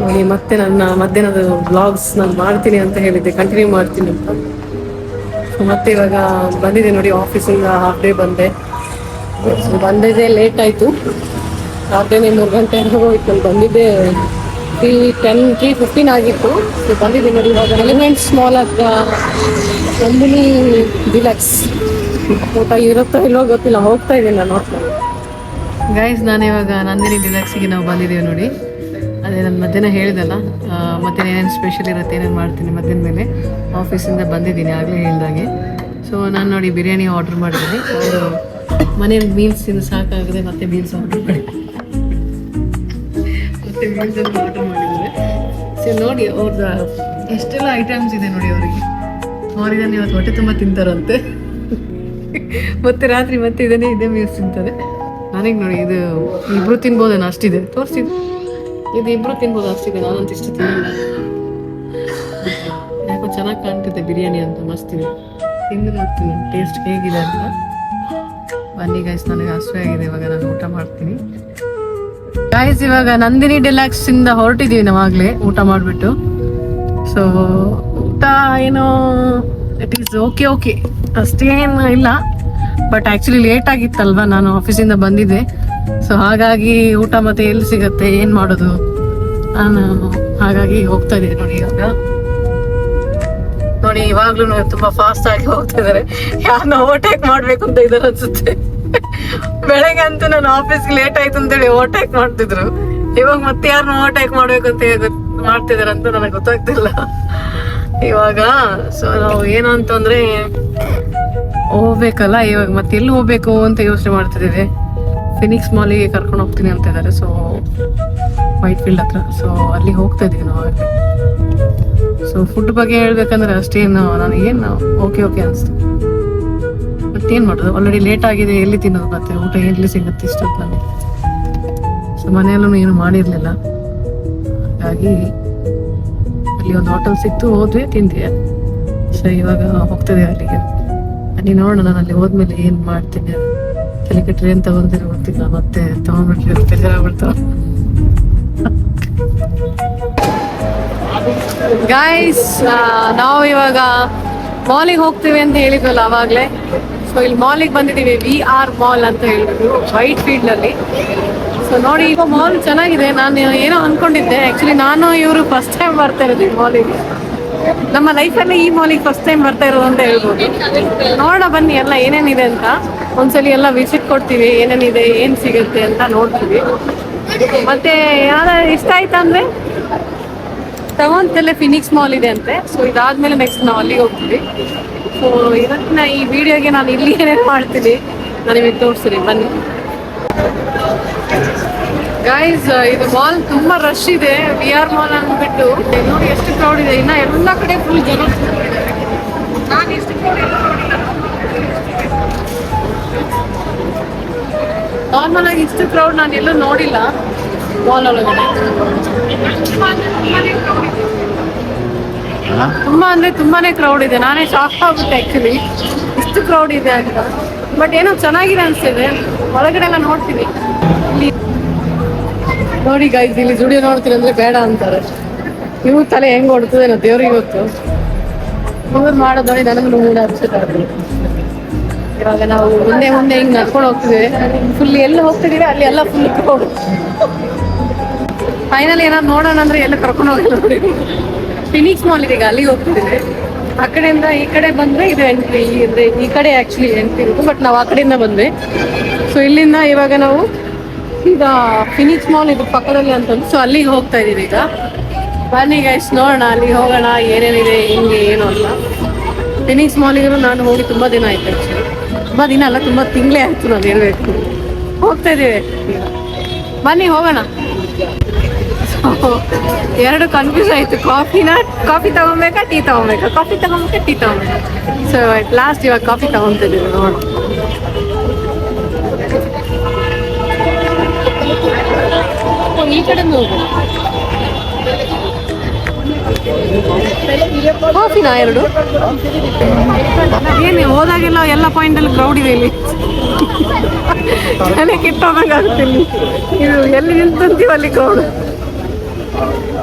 ನೋಡಿ ಮತ್ತೆ ನನ್ನ ಮಧ್ಯಾಹ್ನದ ಬ್ಲಾಗ್ಸ್ ನಾನು ಮಾಡ್ತೀನಿ ಅಂತ ಹೇಳಿದ್ದೆ, ಕಂಟಿನ್ಯೂ ಮಾಡ್ತೀನಿ ಅಂತ. ಮತ್ತೆ ಇವಾಗ ಬಂದಿದೆ ನೋಡಿ, ಆಫೀಸಿಂದ ಹಾಫ್ ಡೇ ಬಂದೆ. ಬಂದಿದ್ದೆ ಲೇಟ್ ಆಯಿತು, ಹಾಫ್ ಡೇನೇ 3 ಗಂಟೆ ಹೋಯ್ತು. ಅಲ್ಲಿ ಬಂದಿದ್ದೆ 3:15 ಆಗಿತ್ತು. ಸೊ ಬಂದಿದ್ದೆ ನೋಡಿ ಇವಾಗ ಎಲಿಮೆಂಟ್ಸ್ ಮಾಲ್ ಹತ್ರ ನಂದಿನಿ ಡಿಲಕ್ಸ್. ಊಟ ಇರುತ್ತೋ ಇಲ್ಲೋ ಗೊತ್ತಿಲ್ಲ, ಹೋಗ್ತಾ ಇದ್ದೀನಿ ನಾನು ನೋಡ್ತೀನಿ. ಗೈಸ್, ನಾನು ಇವಾಗ ನಂದಿನಿ ಡಿಲಕ್ಸಿಗೆ ನಾವು ಬಂದಿದ್ದೀವಿ ನೋಡಿ. ಅದೇ ನಾನು ಮಧ್ಯಾಹ್ನ ಹೇಳಿದಲ್ಲ, ಮತ್ತೆ ಏನೇನು ಸ್ಪೆಷಲ್ ಇರುತ್ತೆ, ಏನೇನು ಮಾಡ್ತೀನಿ ಮಧ್ಯಾಹ್ನ ಮೇಲೆ. ಆಫೀಸಿಂದ ಬಂದಿದ್ದೀನಿ ಆಗಲೇ ಹೇಳ್ದಾಗೆ. ಸೊ ನಾನು ನೋಡಿ ಬಿರಿಯಾನಿ ಆರ್ಡ್ರ್ ಮಾಡಿದ್ದೀನಿ. ಅವರು ಮನೇಲಿ ಮೀಲ್ಸ್ ತಿಂದು ಸಾಕಾಗಿದೆ, ಮತ್ತೆ ಮೀಲ್ಸ್ ಆರ್ಡ್ರ್ ಮಾಡಿ ಮತ್ತೆ ಮೀಲ್ಸನ್ನು ಆರ್ಡ್ರ್ ಮಾಡಿದ್ದಾರೆ. ಸೊ ನೋಡಿ ಅವ್ರದ್ದು ಎಷ್ಟೆಲ್ಲ ಐಟಮ್ಸ್ ಇದೆ ನೋಡಿ ಅವರಿಗೆ. ಅವರಿದನ್ನು ಇವತ್ತು ಹೊಟ್ಟೆ ತುಂಬ ತಿಂತಾರಂತೆ. ಮತ್ತೆ ರಾತ್ರಿ ಮತ್ತೆ ಇದೇ ಮೀಲ್ಸ್ ತಿಂತಾರೆ. ನನಗೆ ನೋಡಿ ಇದು ಇಬ್ಬರು ತಿನ್ಬೋದೇನೋ ಅಷ್ಟಿದೆ, ತೋರಿಸಿದ್ದು ಇದು ಇಬ್ಬರು ತಿನ್ಬೋದು ಅಷ್ಟಿದೆ. ನಾನಂತ ಇಷ್ಟು ತಿನ್ನಲ್ಲ, ಯಾಕೋ ಚೆನ್ನಾಗಿ ಕಾಣ್ತಿದೆ ಬಿರಿಯಾನಿ ಅಂತ, ಮಸ್ತಿದೆ. ತಿಂದು ನೋಡ್ತೀನಿ ಟೇಸ್ಟ್ ಹೇಗಿದೆ ಅಂತ. ಬನ್ನಿ ಗೈಸ್, ನನಗೆ ಹಸಿವೆ ಆಗಿದೆ, ಇವಾಗ ನಾನು ಊಟ ಮಾಡ್ತೀನಿ. ಗೈಸ್, ಇವಾಗ ನಂದಿನಿ ಡಿಲಕ್ಸ್ ಇಂದ ಹೊರಟಿದ್ದೀವಿ ನಾವಾಗಲೇ ಊಟ ಮಾಡಿಬಿಟ್ಟು. ಸೊ ಊಟ ಏನೋ ಇಟ್ ಈಸ್ ಓಕೆ ಅಷ್ಟೇನು ಇಲ್ಲ. ಬಟ್ ಆ್ಯಕ್ಚುಲಿ ಲೇಟ್ ಆಗಿತ್ತಲ್ವ, ನಾನು ಆಫೀಸಿಂದ ಬಂದಿದ್ದೆ. ಸೊ ಹಾಗಾಗಿ ಊಟ ಮತ್ತೆ ಎಲ್ಲಿ ಸಿಗುತ್ತೆ, ಏನು ಮಾಡೋದು, ನಾನು ಹಾಗಾಗಿ ಹೋಗ್ತಾ ಇದ್ದೀನಿ ನೋಡಿ. ನೋಡಿ ಇವಾಗ್ಲೂ ತುಂಬಾ ಫಾಸ್ಟ್ ಆಗಿ ಹೋಗ್ತಾ ಇದಾರೆ. ಯಾರನ್ನ ಓವರ್ಟೇಕ್ ಮಾಡ್ಬೇಕು ಅಂತ ಇದಾರೆ ಅನ್ಸುತ್ತೆ. ಬೆಳಗ್ಗೆ ಅಂತೂ ನಾನು ಆಫೀಸ್ಗೆ ಲೇಟ್ ಆಯ್ತು ಅಂತೇಳಿ ಓವರ್ಟೇಕ್ ಮಾಡ್ತಿದ್ರು. ಇವಾಗ ಮತ್ತೆ ಯಾರನ್ನ ಓವರ್ಟೇಕ್ ಮಾಡ್ಬೇಕು ಅಂತ ಮಾಡ್ತಿದಾರೆ ಅಂತ ನನಗೆ ಗೊತ್ತಾಗ್ತಿಲ್ಲ ಇವಾಗ. ಸೊ ನಾವು ಏನಂತಂದ್ರೆ ಹೋಗ್ಬೇಕಲ್ಲ ಇವಾಗ, ಮತ್ತೆ ಎಲ್ಲಿ ಹೋಗ್ಬೇಕು ಅಂತ ಯೋಚನೆ ಮಾಡ್ತಿದ್ದೀವಿ. ಫಿನಿಕ್ಸ್ ಮಾಲಿಗೆ ಕರ್ಕೊಂಡು ಹೋಗ್ತೀನಿ ಅಂತ ಇದ್ದಾರೆ. ಸೊ ವೈಟ್ ಫೀಲ್ಡ್ ಹತ್ರ, ಸೊ ಅಲ್ಲಿ ಹೋಗ್ತಾ ಇದೀವಿ ನಾವು. ಸೊ ಫುಡ್ ಬಗ್ಗೆ ಹೇಳ್ಬೇಕಂದ್ರೆ ಅಷ್ಟೇನು ನನಗೇನು ಓಕೆ ಅನಿಸ್ತು. ಮತ್ತೇನು ಮಾಡೋದು, ಆಲ್ರೆಡಿ ಲೇಟ್ ಆಗಿದೆ, ಎಲ್ಲಿ ತಿನ್ನೋದು, ಮತ್ತೆ ಊಟ ಎಲ್ಲಿ ಸಿಗುತ್ತೆ ಇಷ್ಟೊತ್ತು ನನಗೆ. ಸೊ ಮನೆಯಲ್ಲೂ ಏನು ಮಾಡಿರಲಿಲ್ಲ, ಹಾಗಾಗಿ ಅಲ್ಲಿ ಒಂದು ಹೋಟೆಲ್ ಸಿಕ್ತು, ಹೋದ್ವಿ, ತಿಂದ್ವಿ. ಸೊ ಇವಾಗ ಹೋಗ್ತದೆ ಅಲ್ಲಿಗೆ. ಅಲ್ಲಿ ನೋಡೋಣ, ನಾನು ಅಲ್ಲಿ ಹೋದ್ಮೇಲೆ ಏನು ಮಾಡ್ತೀನಿ. ತಲೆಗೆ ಟ್ರೈನ್ ತಗೊಂಡಿರೋ ಗೊತ್ತಿಲ್ಲ, ಮತ್ತೆ ತಗೊಂಡ್ಬಿಟ್ರೆ ಬೇಜಾರಾಗ್ಬಿಡ್ತಾವ. ಗೈಸ್, ನಾವು ಇವಾಗ ಮಾಲಿಗೆ ಹೋಗ್ತೀವಿ ಅಂತ ಹೇಳಿದ್ವಲ್ಲ ಅವಾಗಲೇ. ಸೊ ಇಲ್ಲಿ ಮಾಲಿಗೆ ಬಂದಿದ್ದೀವಿ, VR ಮಾಲ್ ಅಂತ ಹೇಳಿದ್ರು, ವೈಟ್ ಫೀಲ್ಡ್ ಅಲ್ಲಿ. ಸೊ ನೋಡಿ, ಈಗ ಮಾಲ್ ಚೆನ್ನಾಗಿದೆ. ನಾನು ಏನೋ ಅನ್ಕೊಂಡಿದ್ದೆ, ಆ್ಯಕ್ಚುಲಿ ನಾನು ಇವರು ಫಸ್ಟ್ ಟೈಮ್ ಬರ್ತಾ ಇರೋದು ಈ ಮಾಲಿಗೆ. ನಮ್ಮ ಲೈಫಲ್ಲಿ ಈ ಮಾಲಿಗೆ ಫಸ್ಟ್ ಟೈಮ್ ಬರ್ತಾ ಇರೋದು ಅಂತ ಹೇಳ್ಬೋದು. ನೋಡೋಣ ಬನ್ನಿ ಎಲ್ಲ ಏನೇನಿದೆ ಅಂತ. ಒಂದ್ಸಲಿ ಎಲ್ಲ ವಿಸಿಟ್ ಕೊಡ್ತೀವಿ, ಏನೇನಿದೆ, ಏನು ಸಿಗುತ್ತೆ ಅಂತ ನೋಡ್ತೀವಿ. ಮತ್ತೆ ಏನಾದ್ರು ಇಷ್ಟ ಆಯ್ತಾ ಅಂದರೆ ತಗೊಂತಲ್ಲೇ ಫಿನಿಕ್ಸ್ ಮಾಲ್ ಇದೆ ಅಂತೆ. ಸೊ ಇದಾದ್ಮೇಲೆ ನೆಕ್ಸ್ಟ್ ನಾವು ಅಲ್ಲಿಗೆ ಹೋಗ್ತೀವಿ. ಸೊ ಇವತ್ತಿನ ಈ ವಿಡಿಯೋಗೆ ನಾನು ಇಲ್ಲಿ ಏನೇನು ಮಾಡ್ತೀನಿ ನಾನು ನಿಮಗೆ ತೋರಿಸ್ತೀನಿ, ಬನ್ನಿ. ಗೈಸ್, ಇದು ಮಾಲ್ ತುಂಬಾ ರಶ್ ಇದೆ, VR ಮಾಲ್ ಅಂದ್ಬಿಟ್ಟು. ನೋಡಿ ಎಷ್ಟು ಕ್ರೌಡ್ ಇದೆ, ಇನ್ನ ಎಲ್ಲ ಕಡೆ ಫುಲ್ ಜನ. ನಾನು ಎಷ್ಟು ನಾರ್ಮಲ್ ಆಗಿ ಇಷ್ಟು ಕ್ರೌಡ್ ನಾನು ಎಲ್ಲೂ ನೋಡಿಲ್ಲ ಮಾಲ್ ಒಳಗಡೆ. ತುಂಬಾ ಅಂದ್ರೆ ತುಂಬಾನೇ ಕ್ರೌಡ್ ಇದೆ. ನಾನೇ ಶಾಕ್ ಆಗುತ್ತೆ ಆಕ್ಚುಲಿ, ಇಷ್ಟು ಕ್ರೌಡ್ ಇದೆ ಅಂತ. ಬಟ್ ಏನೋ ಚೆನ್ನಾಗಿದೆ ಅನ್ಸ್ತಿದೆ. ಒಳಗಡೆ ಎಲ್ಲ ನೋಡ್ತೀವಿ. ನೋಡಿ ಗೈಸ್, ಇಲ್ಲಿ ಜುಡಿಯೋ ನೋಡ್ತೀನಿ ಅಂದ್ರೆ ಬೇಡ ಅಂತಾರೆ. ಇವು ತಲೆ ಹೆಂಗ್ ಹೊಡ್ತದೇನೋ ದೇವ್ರಿಗೆ ಗೊತ್ತು. ಇವ್ರು ಮಾಡೋದು ನೋಡಿ ನನಗೆ ಮೂಡ ಅನ್ಸುತ್ತೆ. ಇವಾಗ ನಾವು ಮುಂದೆ ಹಿಂಗ್ ನಡ್ಕೊಂಡು ಹೋಗ್ತಿದ್ದೀವಿ. ಫುಲ್ ಎಲ್ಲಿ ಹೋಗ್ತಿದೀವಿ ಅಲ್ಲಿ ಎಲ್ಲ ಫುಲ್ ಕ್ರೌಡ್. ಫೈನಲ್ ಏನಾದ್ರು ನೋಡೋಣ ಅಂದ್ರೆ ಎಲ್ಲ ಕರ್ಕೊಂಡು ಹೋಗಲ್ಲ ನೋಡಿ. ಫಿನಿಕ್ಸ್ ಮಾಲ್ ಇದೆ, ಈಗ ಅಲ್ಲಿಗೆ ಹೋಗ್ತಿದ್ದೀವಿ. ಆ ಕಡೆಯಿಂದ ಈ ಕಡೆ ಬಂದ್ರೆ ಇದು ಎಂಟ್ರಿ, ಅಂದ್ರೆ ಈ ಕಡೆ ಆಕ್ಚುಲಿ ಎಂಟ್ರಿ ಇರುತ್ತೆ, ಬಟ್ ನಾವು ಆ ಕಡೆಯಿಂದ ಬಂದ್ವಿ. ಸೊ ಇಲ್ಲಿಂದ ಇವಾಗ ನಾವು ಈಗ ಫಿನಿಕ್ಸ್ ಮಾಲ್ ಇದು ಪಕ್ಕದಲ್ಲಿ ಅಂತಂದು, ಸೊ ಅಲ್ಲಿಗೆ ಹೋಗ್ತಾ ಇದೀವಿ ಈಗ. ಬನ್ನಿ ಗೈಸ್, ನೋಡೋಣ ಅಲ್ಲಿಗೆ ಹೋಗೋಣ, ಏನೇನಿದೆ ಹಿಂಗೆ ಏನು ಅಂತ. ಫಿನಿಕ್ಸ್ ಮಾಲಿಗೂ ನಾನು ಹೋಗಿ ತುಂಬ ದಿನ ಆಯ್ತು ಆ್ಯಕ್ಚುಲಿ. ತುಂಬ ದಿನ ಅಲ್ಲ, ತುಂಬ ತಿಂಗಳೇ ಆಯ್ತು ನಾನು ಹೇಳ್ಬೇಕು. ಹೋಗ್ತಾ ಇದ್ದೀವಿ, ಬನ್ನಿ ಹೋಗೋಣ. ಎರಡು ಕನ್ಫ್ಯೂಸ್ ಆಯಿತು, ಕಾಫಿ ತಗೊಬೇಕಾ ಟೀ ತಗೊಬೇಕಾ, ಕಾಫಿ ತಗೊಬೇಕಾ ಟೀ ತಗೊಬೇಕಾ. ಸೊ ಅಟ್ ಲಾಸ್ಟ್ ಇವಾಗ ಕಾಫಿ ತಗೊತಿದ್ದೀವಿ. ನೋಡೋಣ, ಈ ಕಡೆ ಹೋಗೋಣ. ಕಾಫಿನಾ ಎರಡು? ಏನು ಹೋದಾಗೆಲ್ಲ ಎಲ್ಲ ಪಾಯಿಂಟಲ್ಲಿ ಕ್ರೌಡ್ ಇದೆ ಇಲ್ಲಿ. ನನಗೆ ಕಿಟ್ಟೋದಂಗಾಗುತ್ತೆ ಇಲ್ಲಿ. ಇದು ಎಲ್ಲಿ ನಿಂತೀವಿ ಅಲ್ಲಿ ಕ್ರೌಡ್.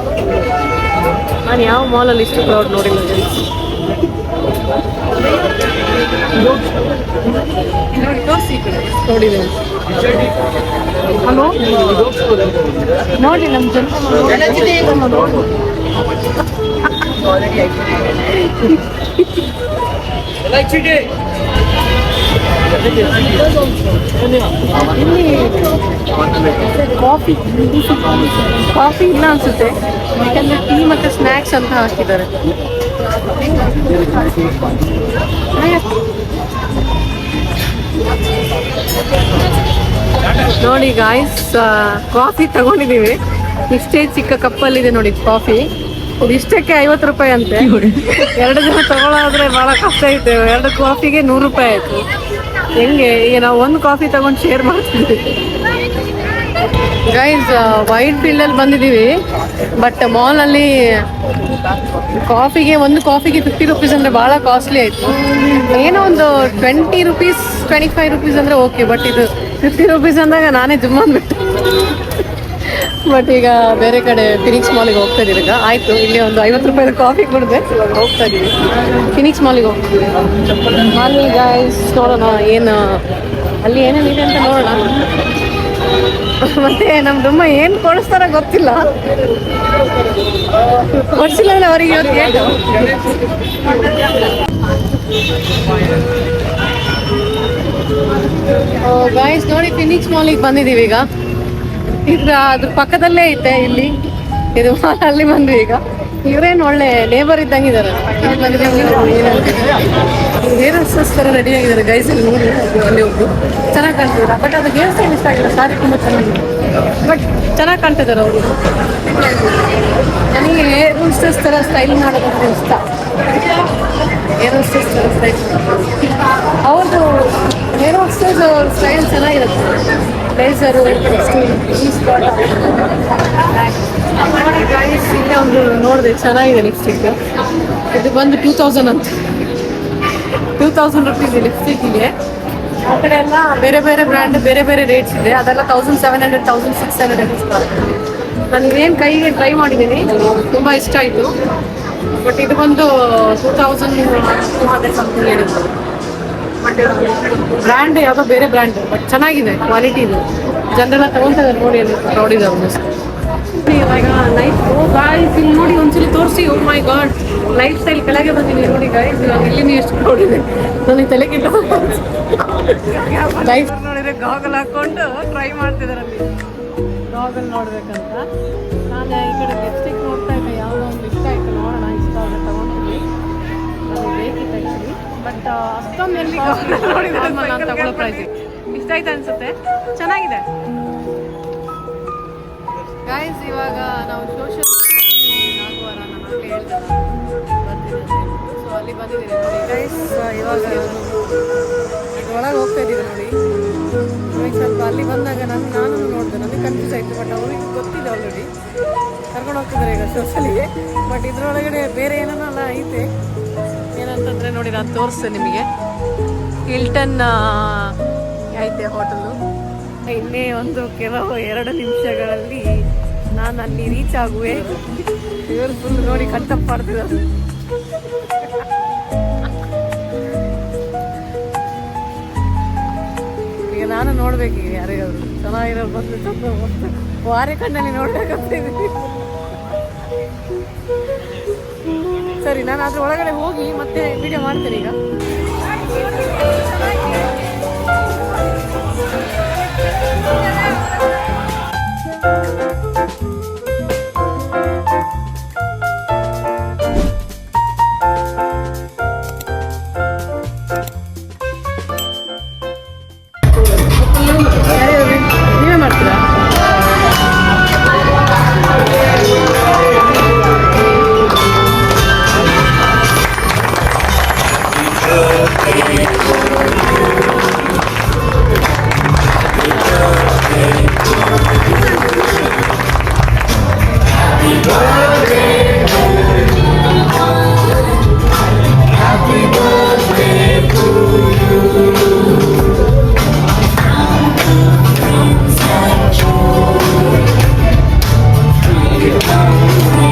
ನಾನು ಯಾವ ಮಾಲಲ್ಲಿ ಇಷ್ಟು ಕ್ರೌಡ್ ನೋಡಿಲ್ಲ. ನೋಡಿದೆ. ಹಲೋ ನೋಡಿ ನಮ್ಮ ಜನ ಕಾಫಿ ಇಲ್ಲ ಅನ್ಸುತ್ತೆ, ಯಾಕಂದ್ರೆ ಟೀ ಮತ್ತೆ ಸ್ನ್ಯಾಕ್ಸ್ ಅಂತ ಹಾಕಿದ್ದಾರೆ. ನೋಡಿ ಗಾಯ್ಸ್, ಕಾಫಿ ತಗೊಂಡಿದೀವಿ. ಇಷ್ಟೇ ಚಿಕ್ಕ ಕಪ್ಪಲ್ಲಿದೆ ನೋಡಿ ಕಾಫಿ. ಇಷ್ಟಕ್ಕೆ 50 ರೂಪಾಯಿ ಅಂತೆ. 2 ಜನ ತಗೊಳ್ಳೋದ್ರೆ ಬಹಳ ಕಷ್ಟ ಐತೆ. 2 ಕಾಫಿಗೆ 100 ರೂಪಾಯಿ ಆಯ್ತು. ಹೆಂಗೆ ಈಗ ನಾವು ಒಂದು ಕಾಫಿ ತಗೊಂಡು ಶೇರ್ ಮಾಡ್ತಿದ್ವಿ. ಗೈಸ್, ವೈಟ್ ಫೀಲ್ಡ್ ಅಲ್ಲಿ ಬಂದಿದ್ದೀವಿ. ಬಟ್ ಮಾಲಲ್ಲಿ ಒಂದು ಕಾಫಿಗೆ 50 ರೂಪೀಸ್ ಅಂದರೆ ಭಾಳ ಕಾಸ್ಟ್ಲಿ ಆಯಿತು. ಏನೋ ಒಂದು 20 ರೂಪೀಸ್ 25 ರೂಪೀಸ್ ಅಂದರೆ ಓಕೆ. ಬಟ್ ಇದು 50 ರೂಪೀಸ್ ಅಂದಾಗ ನಾನೇ ಜುಮ್ಮ ಅಂದ್ಬಿಟ್ಟು. ಬಟ್ ಈಗ ಬೇರೆ ಕಡೆ ಫಿನಿಕ್ಸ್ ಮಾಲಿಗೆ ಹೋಗ್ತಾ ಇದೀವಿ. ಈಗ ಆಯಿತು, ಇಲ್ಲಿ ಒಂದು 50 ರೂಪಾಯಿ ಕಾಫಿ ಕುಡಿದೆ. ಇವಾಗ ಹೋಗ್ತಾ ಇದ್ದೀವಿ, ಫಿನಿಕ್ಸ್ ಮಾಲಿಗೆ ಹೋಗ್ತೀವಿ. ಮಾಲಿ ಗೈಸ್, ನೋಡೋಣ ಏನು ಅಲ್ಲಿ ಏನೇನಿದೆ ಅಂತ ನೋಡೋಣ. ಮತ್ತೆ ನಮ್ಮ ದುಮ್ಮ ಏನು ಕೊಡಿಸ್ತಾರ ಗೊತ್ತಿಲ್ಲ. ಕೊಡಿಸಿಲ್ಲ ಅಂದ್ರೆ ಅವರಿಗೆ ಇವತ್ತು ಗಾಯ್ಸ್ ನೋಡಿ, ಫಿನಿಕ್ಸ್ ಮಾಲಿಗೆ ಬಂದಿದ್ದೀವಿ. ಈಗ ಅದ್ರ ಪಕ್ಕದಲ್ಲೇ ಐತೆ ಇಲ್ಲಿ ಇದು ಮಾಲ್. ಅಲ್ಲಿ ಬಂದ್ವಿ. ಈಗ ಇವ್ರೇನು ಒಳ್ಳೆ ನೇಬರ್ ಇದ್ದಂಗಿದ್ದಾರೆ. ಹೇರ್ ಡ್ರೆಸ್ಸಸ್ ಥರ ರೆಡಿ ಆಗಿದ್ದಾರೆ ಗೈಸ್. ಇಲ್ಲಿ ನೋಡಿ, ಅಲ್ಲಿ ಒಬ್ರು ಚೆನ್ನಾಗಿ ಕಾಣ್ತಿದ್ದಾರೆ. ಬಟ್ ಅದು ಹೇರ್ ಸ್ಟೈಲ್ ಇಷ್ಟ ಆಗಿಲ್ಲ. ಸಾರಿ ತುಂಬ ಚೆನ್ನಾಗಿದೆ, ಬಟ್ ಚೆನ್ನಾಗಿ ಕಾಣ್ತಿದ್ದಾರೆ ಅವರು. ನನಗೆ ಹೇರ್ ಡ್ರೆಸ್ಸಸ್ ಥರ ಸ್ಟೈಲ್ ಮಾಡೋದಂದ್ರೆ ಇಷ್ಟ. ಹೇರ್ ಡ್ರೆಸ್ಸಸ್ ಥರ ಸ್ಟೈಲ್ ಅವ್ರದ್ದು ಹೇರ್ ಡ್ರೆಸ್ಸಸ್ ಸ್ಟೈಲ್ ಚೆನ್ನಾಗಿರುತ್ತೆ. ಬ್ಲೇಸರು, ಇಲ್ಲೇ ಒಂದು ನೋಡಿದೆ ಚೆನ್ನಾಗಿದೆ ಲಿಪ್ಸ್ಟಿಕ್. ಇದು ಬಂದು 2000 ಅಂತ. 2000 ರೂಪೀಸ್ ಲಿಪ್ಸ್ಟಿಕ್ ಇದೆ. ಆ ಕಡೆ ಎಲ್ಲ ಬೇರೆ ಬೇರೆ ಬ್ರ್ಯಾಂಡ್ ಬೇರೆ ಬೇರೆ ರೇಟ್ಸ್ ಇದೆ. ಅದೆಲ್ಲ 1700 1600 ನಾನು ಇದೇನು ಕೈಗೆ ಟ್ರೈ ಮಾಡಿದ್ದೀನಿ, ತುಂಬ ಇಷ್ಟ ಆಯಿತು. ಬಟ್ ಇದು ಬಂದು 2200 ಸಮಥಿಂಗ್ ಹೇಳಿದ್ರು. ಬಟ್ ಬ್ರ್ಯಾಂಡ್ ಯಾವುದೋ ಬೇರೆ ಬ್ರ್ಯಾಂಡ್, ಬಟ್ ಚೆನ್ನಾಗಿದೆ ಕ್ವಾಲಿಟಿ. ಇದು ಜನರೆಲ್ಲ ತಗೊಳ್ತಾರೆ ನೋಡಿ, ಅಲ್ಲಿ ನೋಡಿದೆ ಅವ್ರು. ಇವಾಗ ಲೈಫ್ ಗಾಯ್ಸ್ ಇಲ್ಲಿ ನೋಡಿ, ಒಂದ್ಸಲಿ ತೋರಿಸಿ. ಓ ಮೈ ಗಾಡ್, ಲೈಫ್ ಸ್ಟೈಲ್ ಕೆಳಗೆ ಬಂದಿದ್ದೀನಿ ನೋಡಿ ಗಾಯ್ಸ್. ಇವಾಗ ಇಲ್ಲಿ ಎಷ್ಟು ನೋಡಿದೆ ನನಗೆ ತಲೆ ಕೆಟ್ಟ. ಲೈಫ್ ನೋಡಿದ್ರೆ ಗಾಗಲ್ ಹಾಕೊಂಡು ಟ್ರೈ ಮಾಡ್ತಿದ್ದಾರೆ ಅಲ್ಲಿ. ಗಾಗಲ್ ನೋಡ್ಬೇಕಂತ ನಾನು ಈ ಕಡೆ ಲಿಪ್ಸ್ಟಿಕ್ ನೋಡ್ತಾ ಇದ್ದೆ. ಯಾವುದೋ ಒಂದು ಇಷ್ಟ ಆಯ್ತು, ನೋಡೋಣ. ಇಷ್ಟ ಆದರೆ ತಗೊಂಡಿದ್ವಿ, ನನಗೆ ಬೇಕಿತ್ತು ಆ್ಯಕ್ಚುಲಿ. ಬಟ್ ಅಷ್ಟೊಂದು ಎಲ್ಲಿ ನೋಡಿದ್ರೆ ನಾನು ತಗೊಳ್ಳೋ ಪ್ರೈಸ್ ಇಷ್ಟ ಆಯ್ತು ಅನ್ಸುತ್ತೆ. ಚೆನ್ನಾಗಿದೆ ಗೈಸ್. ಇವಾಗ ನಾವು ಸೋಷಿಯಲ್ ಆಗುವಾರ ನಾನು ಹೇಳ್ತೇನೆ ಬರ್ತಿದ್ದೆ. ಸೊ ಅಲ್ಲಿ ಬಂದಿದ್ದೀನಿ ನೋಡಿ ಗೈಸ್. ಇವಾಗ ಒಳಗೆ ಹೋಗ್ತಾ ಇದ್ದೀವಿ ನೋಡಿ. ನನಗೆ ಸ್ವಲ್ಪ ಅಲ್ಲಿ ಬಂದಾಗ ನಾನು ನೋಡಿದೆ, ನನಗೆ ಕನ್ಫ್ಯೂಸ್ ಆಯಿತು. ಬಟ್ ಅವ್ರಿಗೆ ಗೊತ್ತಿದೆ ಆಲ್ರೆಡಿ, ಕರ್ಕೊಂಡು ಹೋಗ್ತಿದ್ದಾರೆ ಈಗ ಸೋಷಲಿಗೆ. ಬಟ್ ಇದ್ರೊಳಗಡೆ ಬೇರೆ ಏನೇನಲ್ಲ ಐತೆ. ಏನಂತಂದರೆ ನೋಡಿ, ನಾನು ತೋರಿಸ್ತೇನೆ ನಿಮಗೆ. ಹಿಲ್ಟನ್ ಐತೆ ಹೋಟೆಲು. ಇನ್ನೇ ಒಂದು ಕೆಲವು 2 ನಿಮಿಷಗಳಲ್ಲಿ ನಾನು ಅಲ್ಲಿ ರೀಚ್ ಆಗುವೆ. ಇವರು ಫುಲ್ ನೋಡಿ ಕಟ್ಟಪ್ ಮಾಡ್ತಿದ್ದಾರೆ. ಈಗ ನಾನು ನೋಡ್ಬೇಕು ಯಾರಿಗಾದ್ರು ಚೆನ್ನಾಗಿರೋರು ಬಂದು ಸ್ವಲ್ಪ ವಾರೆ ಕಣ್ಣಲ್ಲಿ ನೋಡ್ಬೇಕಂತ ಇದ್ದೀನಿ. ಸರಿ, ನಾನು ಅದ್ರ ಒಳಗಡೆ ಹೋಗಿ ಮತ್ತೆ ವಿಡಿಯೋ ಮಾಡ್ತೇನೆ ಈಗ. ನೀವೇ ಮಾಡ್ತೀರಾ?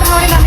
ನೋಡಿ